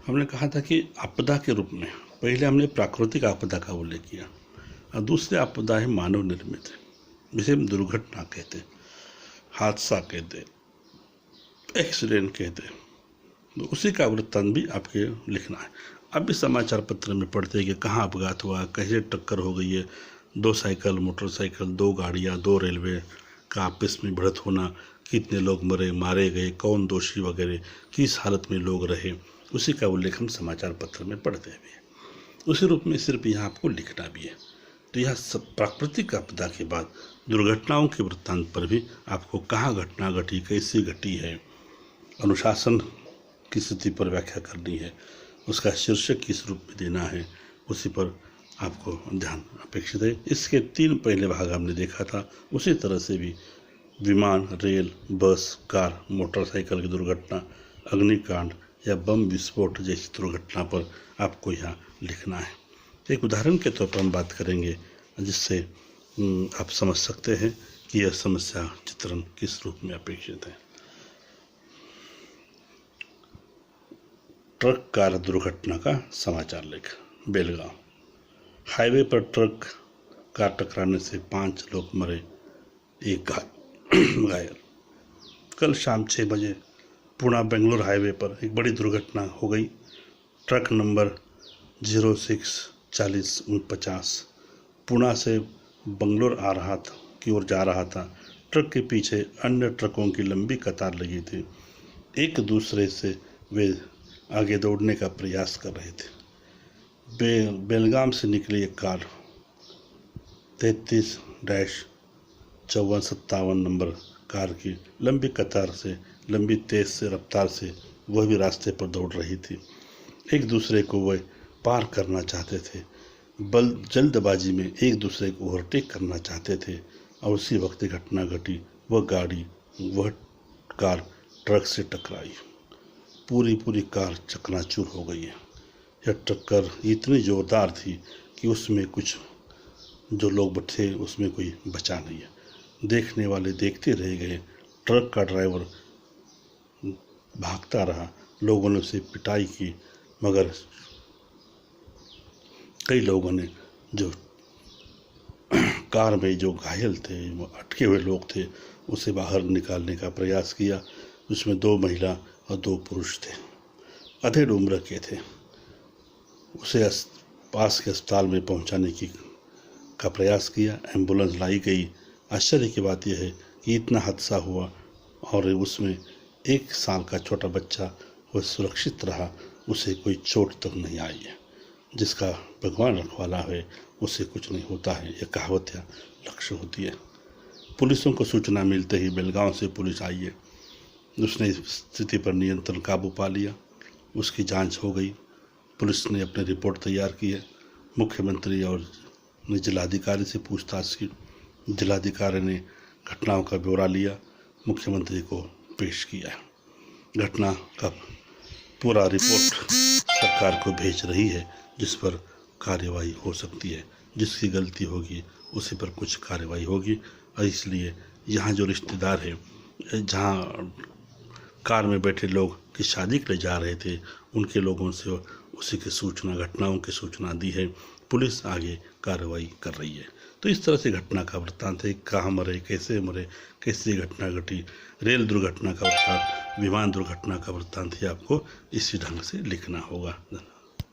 हमने कहा था कि आपदा के रूप में पहले हमने प्राकृतिक आपदा का उल्लेख किया और दूसरी आपदा है मानव निर्मित, जिसे हम दुर्घटना कहते, हादसा कहते, एक्सीडेंट कहते। तो उसी का वृत्तांत भी आपके लिखना है। अब भी समाचार पत्र में पढ़ते हैं कि कहाँ अपघात हुआ, कैसे टक्कर हो गई है, 2 साइकिल, मोटरसाइकिल, 2 गाड़ियाँ, 2 रेलवे का आपस में भिड़ंत होना, कितने लोग मरे, मारे गए, कौन दोषी वगैरह, किस हालत में लोग रहे, उसी का उल्लेख हम समाचार पत्र में पढ़ते भी हैं। उसी रूप में सिर्फ यहाँ आपको लिखना भी है। तो यह सब प्राकृतिक आपदा के बाद दुर्घटनाओं के वृत्तांत पर भी आपको कहाँ घटना घटी, कैसी घटी है, अनुशासन की स्थिति पर व्याख्या करनी है, उसका शीर्षक किस रूप में देना है, उसी पर आपको ध्यान अपेक्षित है। इसके 3 पहले भाग हमने देखा था। उसी तरह से भी विमान, रेल, बस, कार, मोटरसाइकिल की दुर्घटना, अग्निकांड या बम विस्फोट जैसी दुर्घटना पर आपको यहाँ लिखना है। एक उदाहरण के तौर पर हम बात करेंगे जिससे आप समझ सकते हैं कि यह समस्या चित्रण किस रूप में अपेक्षित है। ट्रक कार दुर्घटना का समाचार लेख। बेलगांव, हाईवे पर ट्रक कार टकराने से 5 लोग मरे, 1 घायल। कल शाम 6 बजे पुणे बेंगलुरु हाईवे पर एक बड़ी दुर्घटना हो गई। ट्रक नंबर 064049 पुणे से बेंगलुरु की ओर जा रहा था। ट्रक के पीछे अन्य ट्रकों की लंबी कतार लगी थी। एक दूसरे से वे आगे दौड़ने का प्रयास कर रहे थे। बेलगाम से निकली एक कार 33-5457 नंबर कार की लंबी कतार से तेज से रफ्तार से वह भी रास्ते पर दौड़ रही थी। एक दूसरे को वह पार करना चाहते थे, जल्दबाजी में एक दूसरे को ओवरटेक करना चाहते थे और उसी वक्त घटना घटी। वह कार ट्रक से टकराई। पूरी कार चकनाचूर हो गई है। यह टक्कर इतनी ज़ोरदार थी कि उसमें कुछ जो लोग थे उसमें कोई बचा नहीं है। देखने वाले देखते रह गए। ट्रक का ड्राइवर भागता रहा। लोगों ने उसे पिटाई की, मगर कई लोगों ने जो कार में जो घायल थे, वो अटके हुए लोग थे, उसे बाहर निकालने का प्रयास किया। उसमें 2 महिला और 2 पुरुष थे, अधेड़ उम्र के थे। उसे पास के अस्पताल में पहुंचाने का प्रयास किया। एम्बुलेंस लाई गई। आश्चर्य की बात यह है कि इतना हादसा हुआ और उसमें 1 साल का छोटा बच्चा वह सुरक्षित रहा, उसे कोई चोट तक नहीं आई है। जिसका भगवान रखवाला है उसे कुछ नहीं होता है, यह कहावत या लक्ष्य होती है। पुलिसों को सूचना मिलते ही बेलगांव से पुलिस आई है। उसने स्थिति पर नियंत्रण काबू पा लिया। उसकी जांच हो गई। पुलिस ने अपनी रिपोर्ट तैयार की है। मुख्यमंत्री और जिलाधिकारी से पूछताछ की। जिलाधिकारी ने घटनाओं का ब्यौरा लिया, मुख्यमंत्री को पेश किया। घटना का पूरा रिपोर्ट सरकार को भेज रही है, जिस पर कार्यवाही हो सकती है। जिसकी गलती होगी उसी पर कुछ कार्यवाही होगी। और इसलिए यहाँ जो रिश्तेदार है, जहाँ कार में बैठे लोग की शादी के लिए जा रहे थे, उनके लोगों से उसी की सूचना, घटनाओं की सूचना दी है। पुलिस आगे कार्रवाई कर रही है। तो इस तरह से घटना का वृत्तांत है। कहाँ मरे, कैसे घटना घटी, रेल दुर्घटना का वृत्तांत, विमान दुर्घटना का वृत्तांत ही आपको इसी ढंग से लिखना होगा।